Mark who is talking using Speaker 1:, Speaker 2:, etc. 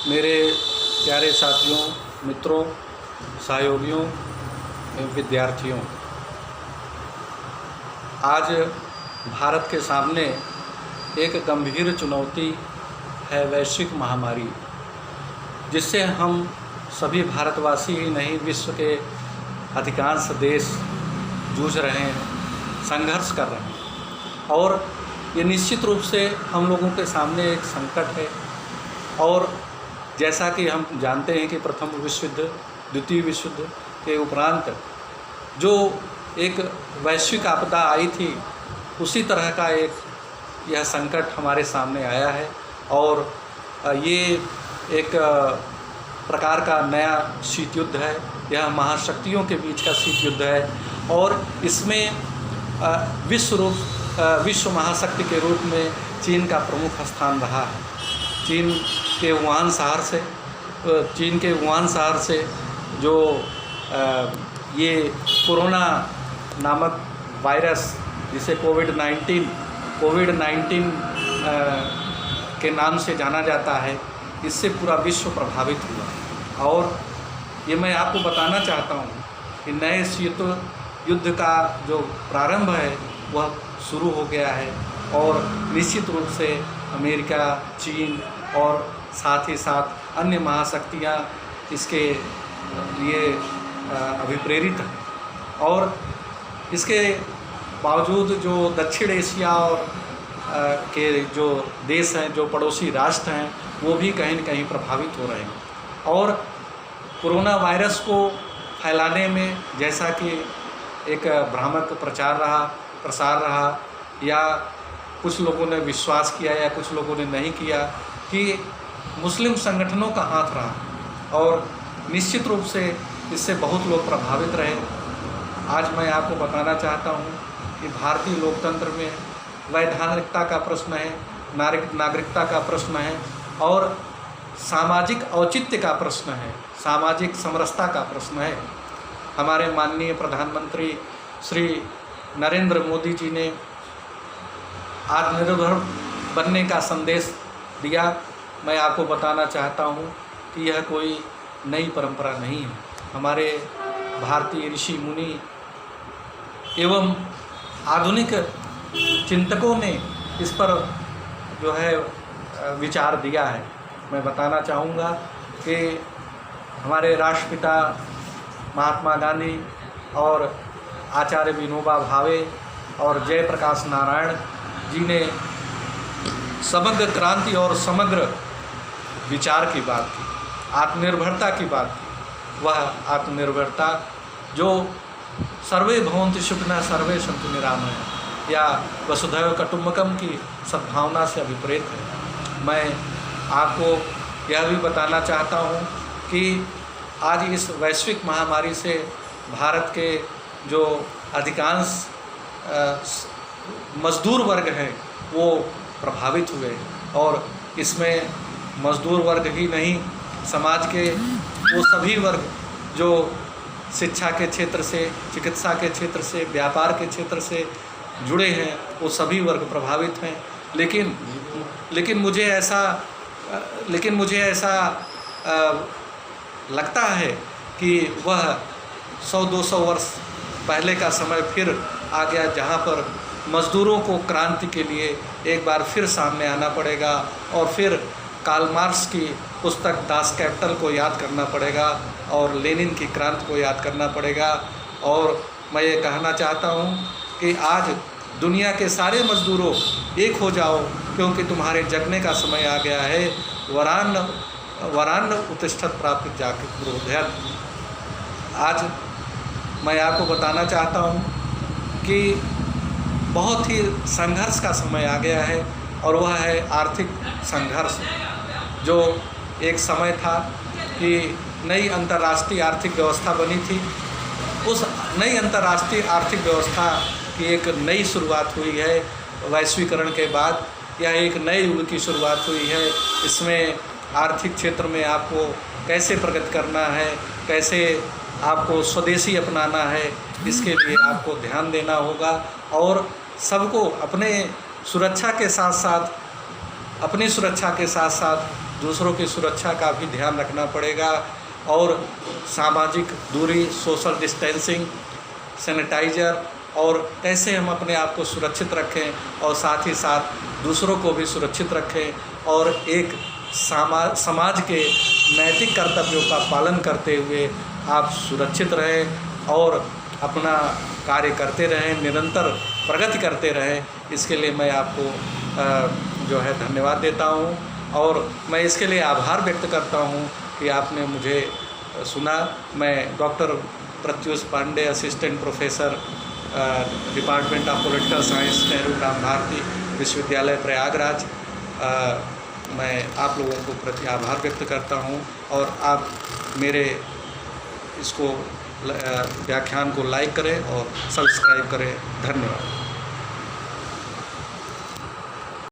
Speaker 1: मेरे प्यारे साथियों, मित्रों, सहयोगियों, विद्यार्थियों, आज भारत के सामने एक गंभीर चुनौती है वैश्विक महामारी, जिससे हम सभी भारतवासी ही नहीं, विश्व के अधिकांश देश जूझ रहे हैं, संघर्ष कर रहे हैं। और ये निश्चित रूप से हम लोगों के सामने एक संकट है। और जैसा कि हम जानते हैं कि प्रथम विश्व युद्ध, द्वितीय विश्व युद्ध के उपरांत जो एक वैश्विक आपदा आई थी, उसी तरह का यह संकट हमारे सामने आया है। और ये एक प्रकार का नया शीत युद्ध है। यह महाशक्तियों के बीच का शीत युद्ध है और इसमें विश्व महाशक्ति के रूप में चीन का प्रमुख स्थान रहा है। चीन के वुहान शहर से जो ये कोरोना नामक वायरस, जिसे कोविड-19 के नाम से जाना जाता है, इससे पूरा विश्व प्रभावित हुआ। और ये मैं आपको बताना चाहता हूँ कि नए शीत युद्ध का जो प्रारंभ है वह शुरू हो गया है। और निश्चित रूप से अमेरिका, चीन और साथ ही साथ अन्य महाशक्तियाँ इसके लिए अभिप्रेरित हैं। और इसके बावजूद जो दक्षिण एशिया और के जो देश हैं, जो पड़ोसी राष्ट्र हैं, वो भी कहीं न कहीं प्रभावित हो रहे हैं। और कोरोना वायरस को फैलाने में जैसा कि एक भ्रामक प्रसार रहा, या कुछ लोगों ने विश्वास किया या कुछ लोगों ने नहीं किया कि मुस्लिम संगठनों का हाथ रहा, और निश्चित रूप से इससे बहुत लोग प्रभावित रहे। आज मैं आपको बताना चाहता हूँ कि भारतीय लोकतंत्र में वैधानिकता का प्रश्न है, नागरिकता का प्रश्न है, और सामाजिक औचित्य का प्रश्न है, सामाजिक समरसता का प्रश्न है। हमारे माननीय प्रधानमंत्री श्री नरेंद्र मोदी जी ने आत्मनिर्भर बनने का संदेश दिया। मैं आपको बताना चाहता हूँ कि यह कोई नई परंपरा नहीं है। हमारे भारतीय ऋषि मुनि एवं आधुनिक चिंतकों ने इस पर जो है विचार दिया है। मैं बताना चाहूँगा कि हमारे राष्ट्रपिता महात्मा गांधी और आचार्य विनोबा भावे और जयप्रकाश नारायण जी ने समग्र क्रांति और समग्र विचार की बात की, आत्मनिर्भरता की बात की। वह आत्मनिर्भरता जो सर्वे भवन्तु सुखिनः सर्वे सन्तु निरामया या वसुधैव कुटुम्बकम की सद्भावना से अभिप्रेत है। मैं आपको यह भी बताना चाहता हूँ कि आज इस वैश्विक महामारी से भारत के जो अधिकांश मजदूर वर्ग हैं वो प्रभावित हुए। और इसमें मजदूर वर्ग ही नहीं, समाज के वो सभी वर्ग जो शिक्षा के क्षेत्र से, चिकित्सा के क्षेत्र से, व्यापार के क्षेत्र से जुड़े हैं, वो सभी वर्ग प्रभावित हैं। लेकिन मुझे ऐसा लगता है कि वह 100-200 वर्ष पहले का समय फिर आ गया, जहाँ पर मज़दूरों को क्रांति के लिए एक बार फिर सामने आना पड़ेगा और फिर कार्ल मार्क्स की पुस्तक दास कैपिटल को याद करना पड़ेगा और लेनिन की क्रांति को याद करना पड़ेगा। और मैं ये कहना चाहता हूँ कि आज दुनिया के सारे मज़दूरों एक हो जाओ, क्योंकि तुम्हारे जगने का समय आ गया है। वरान्न उत्तिष्ठत् प्राप्त जागृत बोधयत्। आज मैं आपको बताना चाहता हूँ कि बहुत ही संघर्ष का समय आ गया है, और वह है आर्थिक संघर्ष। जो एक समय था कि नई अंतर्राष्ट्रीय आर्थिक व्यवस्था बनी थी, उस नई अंतर्राष्ट्रीय आर्थिक व्यवस्था की एक नई शुरुआत हुई है। वैश्वीकरण के बाद यह एक नए युग की शुरुआत हुई है। इसमें आर्थिक क्षेत्र में आपको कैसे प्रगति करना है, कैसे आपको स्वदेशी अपनाना है, इसके लिए आपको ध्यान देना होगा। और सबको अपनी सुरक्षा के साथ साथ दूसरों की सुरक्षा का भी ध्यान रखना पड़ेगा और सामाजिक दूरी, सोशल डिस्टेंसिंग, सैनिटाइज़र और कैसे हम अपने आप को सुरक्षित रखें और साथ ही साथ दूसरों को भी सुरक्षित रखें और एक समाज के नैतिक कर्तव्यों का पालन करते हुए आप सुरक्षित रहें और अपना कार्य करते रहें, निरंतर प्रगति करते रहें। इसके लिए मैं आपको जो है धन्यवाद देता हूँ और मैं इसके लिए आभार व्यक्त करता हूँ कि आपने मुझे सुना। मैं doctor Pratyush Pandey, assistant professor, department of political science, Nehru Gram Bharati Vishwavidyalaya Prayagraj, मैं आप लोगों को प्रति आभार व्यक्त करता हूं और आप मेरे इसको व्याख्यान को लाइक करें और सब्सक्राइब करें। धन्यवाद।